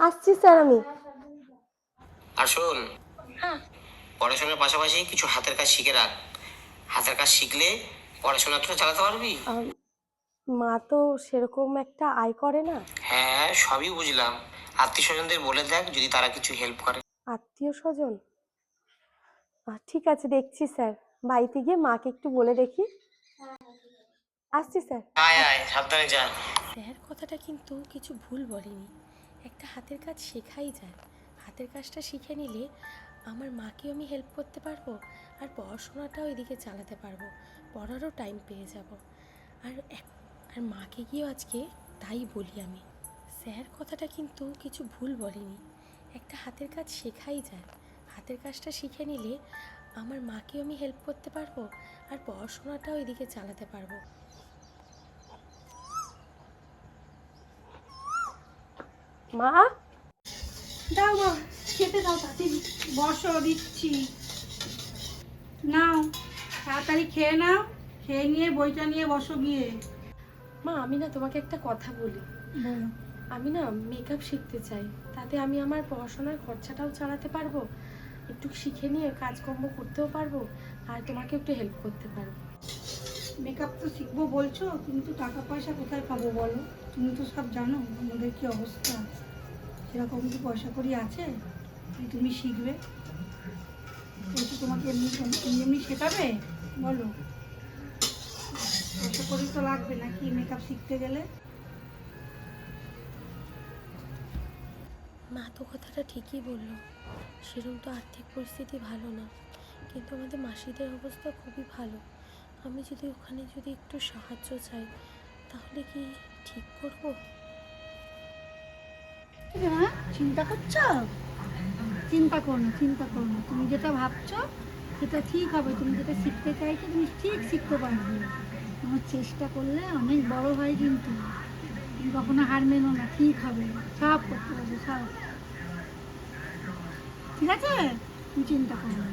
আসছি স্যার আমি। আর শোন, হ্যাঁ। পড়াশোনার পাশাপাশি কিছু হাতের কাজ শিখে রাখ। হাতের কাজ শিখলে পড়াশোনাটা চালাতে পারবি। আম, মা তো সেরকম একটা আয় করে না। হ্যাঁ, সবই বুঝলাম। আত্মীয় স্বজনদের বলে দেখ যদি তারা কিছু হেল্প করে। আত্মীয় স্বজন? ঠিক আছে, দেখছি স্যার। বাড়িতে গিয়ে মাকে একটু বলে দেখি। আসছি স্যার। আয় আয়, সাবধানে যা। স্যার কথাটা কিন্তু কিছু ভুল বলেনি। একটা হাতের কাজ শেখাই যায়। হাতের কাজটা শিখে নিলে আমার মাকেও আমি হেল্প করতে পারবো, আর পড়াশোনাটাও এদিকে চালাতে পারবো, পড়ারও টাইম পেয়ে যাব। আর আর মাকে গিয়েও আজকে তাই বলি আমি। স্যার কথাটা কিন্তু কিছু ভুল বলেনি। একটা হাতের কাজ শেখাই যায়। হাতের কাজটা শিখে নিলে আমার মাকেও আমি হেল্প করতে পারবো, আর পড়াশোনাটাও এদিকে চালাতে পারবো। মা, দাও মা, খেতে দাও তাড়াতাড়ি। বসো, দিচ্ছি। নাও, তাড়াতাড়ি খেয়ে নাও। খেয়ে নিয়ে বইটা নিয়ে বসো গিয়ে। মা, আমি না তোমাকে একটা কথা বলি। বলো। আমি না মেকআপ শিখতে চাই, তাতে আমি আমার পড়াশোনার খরচাটাও চালাতে পারবো, একটু শিখে নিয়ে কাজকর্ম করতেও পারবো, আর তোমাকে একটু হেল্প করতে পারবো। মেকআপ তো শিখবো বলছো, কিন্তু টাকা পয়সা কোথায় পাবো বলো? তুমি তো সব জানো আমাদের কি অবস্থা। সেরকম কি পয়সা কড়ি আছে যে তুমি শিখবে? বলছো তোমাকে এমনি এমনি এমনি শেখাবে? বলো, পয়সা কড়ি তো লাগবে নাকি মেকআপ শিখতে গেলে? মা তো কথাটা ঠিকই বললো, সেরকম তো আর্থিক পরিস্থিতি ভালো না, কিন্তু আমাদের মাসিদের অবস্থা খুবই ভালো। আমি যদি ওখানে একটু সাহায্য চাই, তাহলে কি ঠিক করবো? হ্যাঁ, চিন্তা করছো? চিন্তা করো না, চিন্তা করো না। তুমি যেটা ভাবছো সেটা ঠিক হবে। তুমি যেটা শিখতে চাইছো তুমি ঠিক শিখতে পারবে। তোমার চেষ্টা করলে অনেক বড় হয়, কিন্তু তুমি কখনো হার মেনো না। ঠিক হবে, সব করতে পারবে, সব। ঠিক আছে, তুমি চিন্তা করো না।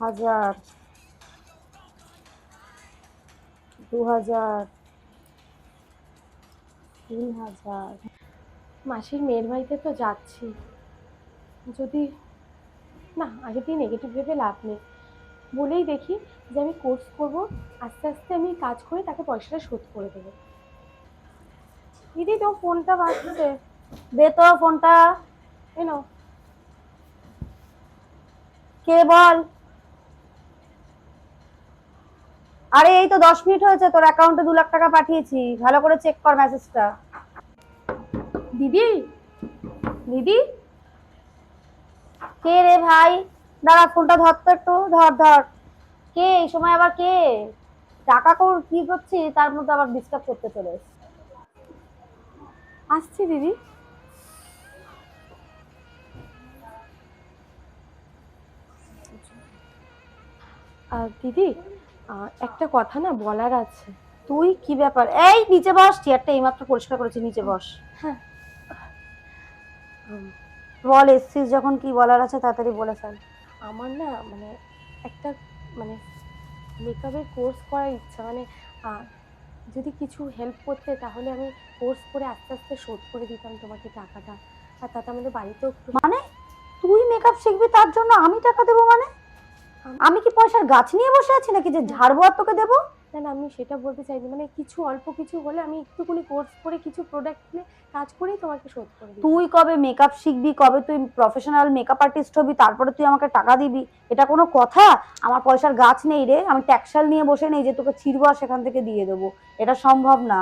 1000, 2000, 3000। মাসির মেয়ের বাড়িতে তো যাচ্ছি, যদি না, আগে দিয়ে নেগেটিভ ভেবে লাভ নেই। বলেই দেখি যে আমি কোর্স করব, আস্তে আস্তে আমি কাজ করে তাকে পয়সাটা শোধ করে দেবো। দিদি, তো ফোনটা বাজছে, দে তো ফোনটা। এনো, কে বল? আরে এই তো 10 মিনিট হয়েছে, তোর অ্যাকাউন্টে 2 লাখ টাকা পাঠিয়েছি, ভালো করে চেক কর মেসেজটা। দিদি, দিদি, কে রে ভাই? দাঁড়া, ফোনটা ধর তো একটু, ধর ধর। কে এই সময় আবার কে? টাকা কি করছি তার মধ্যে আবার ডিস্টার্ব করতে চলে এসছে। আসছি দিদি। দিদি, একটা কথা না বলার আছে। তুই কি ব্যাপার? এই নিচে বস, চেয়ারটা এইমাত্র পরিষ্কার করেছি, নিচে বস। হ্যাঁ। বল, এসছিস যখন কি বলার আছে তাড়াতাড়ি বলে ফেল। আমার না মানে একটা মানে মেকআপের কোর্স করার ইচ্ছা, মানে যদি কিছু হেল্প করতে তাহলে আমি কোর্স করে আস্তে আস্তে শোধ করে দিতাম তোমাকে টাকাটা, আর তাতে আমাদের বাড়িতেও একটু মানে তুই মেকআপ শিখবি তার জন্য আমি টাকা দেবো? মানে আমি কি পয়সার গাছ নিয়ে বসে আছি নাকি যে ঝাড়বো আর তোকে দেবো? না না, আমি সেটা বলতে চাইনি, মানে কিছু অল্প কিছু হলে আমি একটুখানি কোর্স করে কিছু প্রোডাক্ট নিয়ে কাজ করেই তোমাকে শোধ করে দিই। তুই কবে মেকআপ শিখবি, কবে তুই প্রফেশনাল মেকআপ আর্টিস্ট হবি, তারপরে তুই আমাকে টাকা দিবি? এটা কোনো কথা? আমার পয়সার গাছ নেই রে, আমি ট্যাক্সাল নিয়ে বসে নেই যে তোকে ছিড়বো আর সেখান থেকে দিয়ে দেবো। এটা সম্ভব না।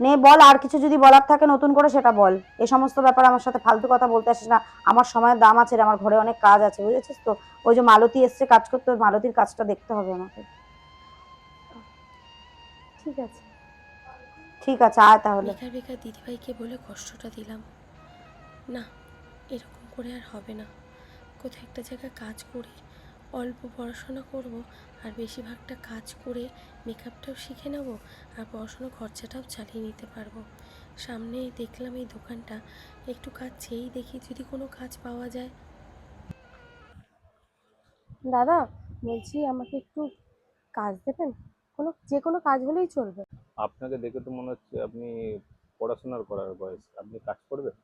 নে বল, আর কিছু যদি বলার থাকে নতুন করে সেটা বল। এই সমস্ত ব্যাপার আমার সাথে ফালতু কথা বলতে আসিস না। আমার সময়ের দাম আছে রে, আমার ঘরে অনেক কাজ আছে, বুঝেছিস তো? ওই যে মালতী এসছে কাজ করতে, ওই মালতীর কাজটা দেখতে হবে আমাকে। ঠিক আছে। ঠিক আছে, আয় তাহলে। বেকার বেকার দিদিভাইকে বলে কষ্টটা দিলাম। না, এরকম করে আর হবে না। কোথাও একটা জায়গায় কাজ করে অল্প পড়াশোনা করব, আর বেশিরভাগটা কাজ করে মেকআপটাও শিখে নেব, আর পড়াশোনার খরচাটাও চালিয়ে নিতে পারবো। সামনেই দেখলাম এই দোকানটা, একটু কাজ চেয়েই দেখি যদি কোনো কাজ পাওয়া যায়। দাদা, বলছি আমাকে একটু কাজ দেবেন? যে কোনো কাজ হলেই চলবে। আপনাকে দেখে তো মনে হচ্ছে আপনি পড়াশোনার করার বয়স, আপনি কাজ করবেন,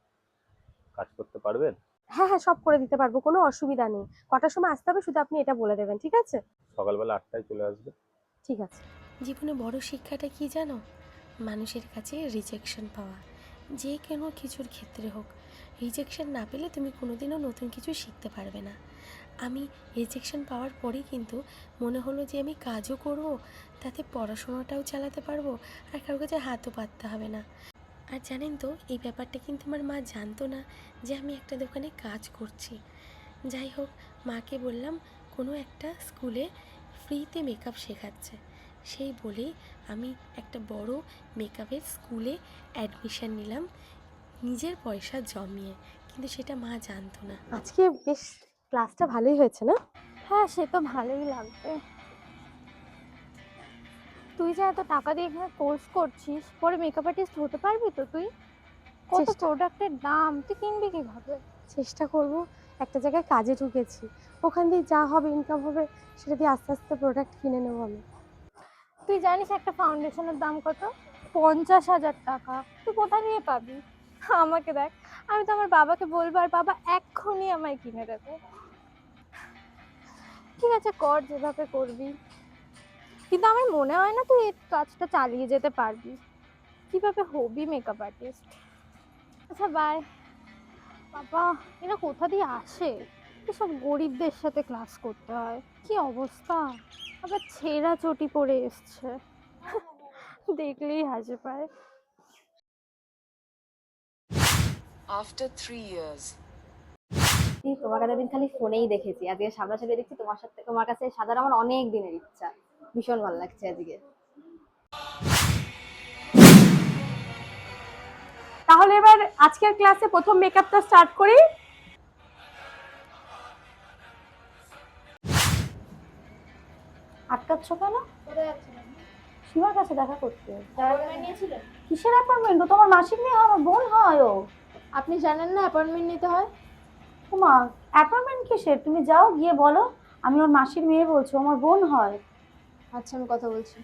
কাজ করতে পারবেন? হ্যাঁ হ্যাঁ, সব করে দিতে পারবো, কোনো অসুবিধা নেই। কটার সময় আসতে হবে শুধু আপনি এটা বলে দেবেন, ঠিক আছে? সকালবেলা 8টায় চলে আসবে। ঠিক আছে। জীবনে বড় শিক্ষাটা কি জানো? মানুষের কাছে রিজেকশন পাওয়া, যে কোনো কিছুর ক্ষেত্রে হোক। রিজেকশন না পেলে তুমি কোনোদিনও নতুন কিছু শিখতে পারবে না। আমি রিজেকশন পাওয়ার পরেই কিন্তু মনে হলো যে আমি কাজও করব, তাতে পড়াশোনাটাও চালাতে পারবো, আর কারোর কাছে হাতও পাততে হবে না। আর জানেন তো, এই ব্যাপারটা কিন্তু আমার মা জানতো না যে আমি একটা দোকানে কাজ করছি। যাই হোক, মাকে বললাম কোনো একটা স্কুলে ফ্রিতে মেকআপ শেখাচ্ছে, সেই বলেই আমি একটা বড় মেকআপের স্কুলে অ্যাডমিশন নিলাম নিজের পয়সা জমিয়ে, কিন্তু সেটা মা জানতো না। আজকে বেশ ক্লাসটা ভালোই হয়েছে না? হ্যাঁ, সে তো ভালোই লাগবে। তুই যে এত টাকা দিয়ে এখানে কোর্স করছিস, পরে মেকআপ আর্টিস্ট হতে পারবি তো তুই? কত চেষ্টা প্রোডাক্টের দাম, তুই কিনবি কিভাবে? চেষ্টা করব। একটা জায়গায় কাজে ঢুকেছি, ওখান দিয়ে যা হবে ইনকাম হবে সেটা দিয়ে আস্তে আস্তে প্রোডাক্ট কিনে নেবো আমি। তুই জানিস একটা ফাউন্ডেশনের দাম কত? 50,000 টাকা। তুই কোথা দিয়ে পাবি? আমাকে দেখ, আমি তো আমার বাবাকে বলবো আর বাবা এক্ষুনি আমায় কিনে দেবে। ঠিক আছে, কর যেভাবে করবি, কিন্তু আমার মনে হয় না তুই এই কাজটা চালিয়ে যেতে পারবি। কিভাবে হবি মেকআপ আর্টিস্ট? আচ্ছা, বাই। বাবা, এরা কোথা দিয়ে আসে? এসব গরিবদের সাথে ক্লাস করতে হয়, কি অবস্থা! আবার ছেঁড়া চটি পরে এসছে, দেখলেই হাসি পায়। After 3 years. তোমাকে এতদিন খালি ফোনেই দেখেছি, আজকে সামনাসামনি দেখছি, তোমার সাথে তোমার কাছে সাজার আমার অনেক দিনের ইচ্ছা। ভীষণ ভালো লাগছে আজকে। তাহলে এবার আজকের ক্লাসে প্রথম মেকআপটা স্টার্ট করি। আটকাচ্ছ কেন? সীমার কাছে দেখা করতে। কিসের অ্যাপয়েন্টমেন্ট? ও তোমার মাসিক মেয়ে হয়, আমার বোন হয় ও। আপনি জানেন না অ্যাপয়েন্টমেন্ট নিতে হয়? তোমা, অ্যাপয়েন্টমেন্ট কিসের? তুমি যাও, গিয়ে বলো আমি ওর মাসির মেয়ে বলছি, ও আমার বোন হয়। আচ্ছা, আমি কথা বলছি।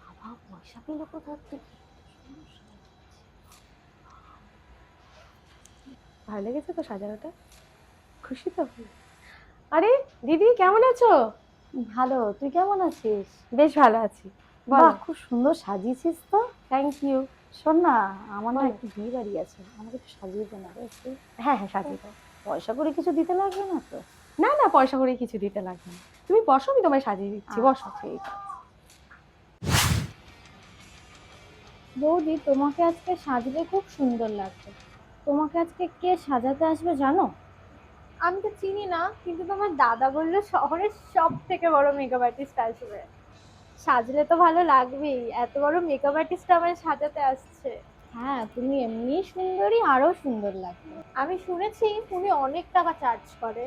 বাবা, পয়সা পেলো কোথা থেকে? ভালো লেগেছে তো সাজানোটা? খুশি তো? আরে দিদি, কেমন আছো? ভালো, তুই কেমন আছিস? বেশ ভালো আছি। বাহ, বলো। খুব সুন্দর সাজিয়েছিস তো। Thank you. শোন না, আমার না বলো। একটু বিয়ে বাড়ি আছে, আমাকে একটু সাজিয়ে দে না একটু। হ্যাঁ হ্যাঁ, সাজিয়ে দাও। পয়সা করে কিছু দিতে লাগবে না তো? না না, পয়সা করে কিছু দিতে লাগবে না। তুমি বসো, আমি তোমায় সাজিয়ে দিচ্ছি, বসো। ঠিক আছে। বৌদি, তোমাকে আজকে সাজলে খুব সুন্দর লাগছে। তোমাকে আজকে কে সাজাতে আসবে জানো? আমি তো চিনি না, কিন্তু তোমার দাদা বললো শহরের সব থেকে বড় মেকআপ আর্টিস্ট আসবে। সাজলে তো ভালো লাগবেই, এত বড় মেকআপ আর্টিস্ট আমায় সাজাতে আসছে। হ্যাঁ, তুমি এমনি সুন্দরী, আরো সুন্দর লাগবে। আমি শুনেছি উনি অনেক টাকা চার্জ করে,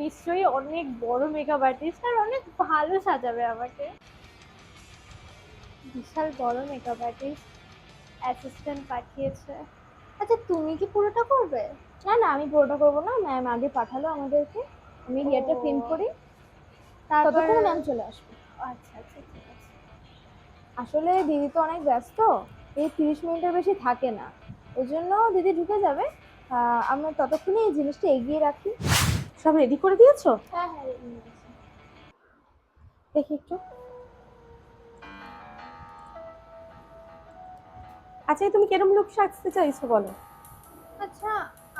নিশ্চয়ই অনেক বড় মেকআপ আর্টিস্ট আর অনেক ভালো সাজাবে আমাকে। বিশাল বড় মেকআপ আর্টিস্ট, অ্যাসিস্ট্যান্ট পাঠিয়েছে। আচ্ছা, তুমি কি পুরোটা করবে? না না, আমি পুরোটা করবো না, ম্যাম আগে পাঠালো আমাদেরকে, আমি হেয়ারটা ও। প্রিন্ট করি, তারপর? ততক্ষণে ম্যাম চলে আসবে। আচ্ছা আচ্ছা, ঠিক আছে। আসলে দিদি তো অনেক ব্যস্ত, এই 30 মিনিটের বেশি থাকে না, ওই জন্য দিদি ঢুকে যাবে। আমরা ততক্ষণে এই জিনিসটা এগিয়ে রাখি। সব রেডি করে দিয়েছো? হ্যাঁ হ্যাঁ, নিয়ে গেছি। দেখি একটু। আচ্ছা, তুমি কিরম লুক সাজতে চাইছো বলো? আচ্ছা,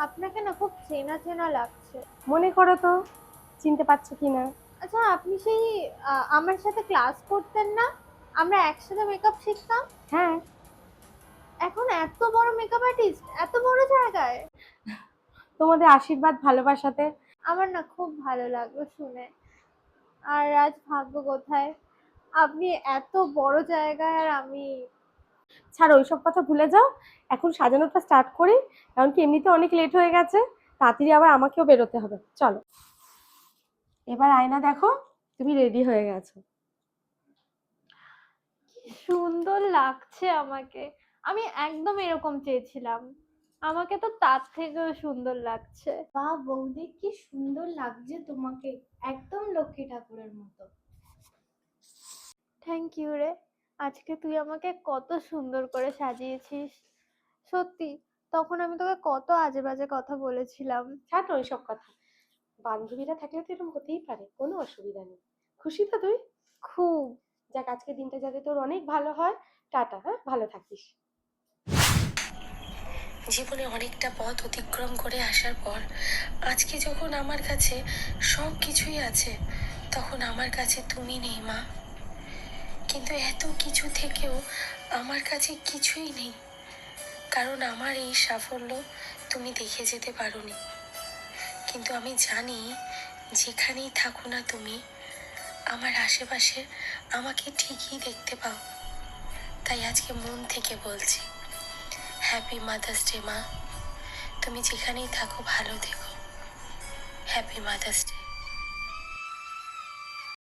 আপনাকে না খুব চেনা চেনা লাগছে। মনে করো তো, চিনতে পারছো কিনা? আচ্ছা, আপনি সেই আমার সাথে ক্লাস করতেন না? আমরা একসাথে মেকআপ শিখতাম। হ্যাঁ। এখন এত বড় মেকআপ আর্টিস্ট, এত বড় জায়গায়! তোমাদের আশীর্বাদ ভালোবাসাতে। আমার না খুব ভালো লাগলো শুনে। আর আজ ভাগ্য কোথায়, আপনি এত বড় জায়গায় আর আমি। ছাড়ো, ওইসব কথা ভুলে যাও। এখন সাজানোটা স্টার্ট করি, কারণ কি এমনিতে অনেক লেট হয়ে গেছে, তাড়াতাড়ি আবার আমাকেও বেরোতে হবে। চলো, এবার আয়না দেখো, তুমি রেডি হয়ে গেছো। সুন্দর লাগছে আমাকে, আমি একদম এরকম চেয়েছিলাম। আমাকে তো তার থেকেও সুন্দর লাগছে। বাহ বৌদি, কি সুন্দর লাগছে তোমাকে, একদম লক্ষ্মী ঠাকুরের মতো। ইউ রে। আজকে তুই আমাকে কত সুন্দর করে সাজিয়েছিস। সত্যি, তখন আমি তোকে কত আজে বাজে কথা বলেছিলাম। ছাড় না ওইসব কথা। বান্ধবীরা থাকলে তো এরকম হতেই পারে, কোনো অসুবিধা নেই। খুশি তো তুই? খুব। যাক, আজকে দিনটা যাতে তোর অনেক ভালো হয়। টাটা, হ্যাঁ, ভালো থাকিস। জীবনে অনেকটা পথ অতিক্রম করে আসার পর আজকে যখন আমার কাছে সব কিছুই আছে, তখন আমার কাছে তুমি নেই মা। কিন্তু এত কিছু থেকেও আমার কাছে কিছুই নেই, কারণ আমার এই সাফল্য তুমি দেখে যেতে পারোনি। কিন্তু আমি জানি যেখানেই থাকো না তুমি, আমার আশেপাশে আমাকে ঠিকই দেখতে পাও। তাই আজকে মন থেকে বলছি, হ্যাপি মাদার্স ডে মা। তুমি যেখানেই থাকো ভালো থেকো। Happy mother's day.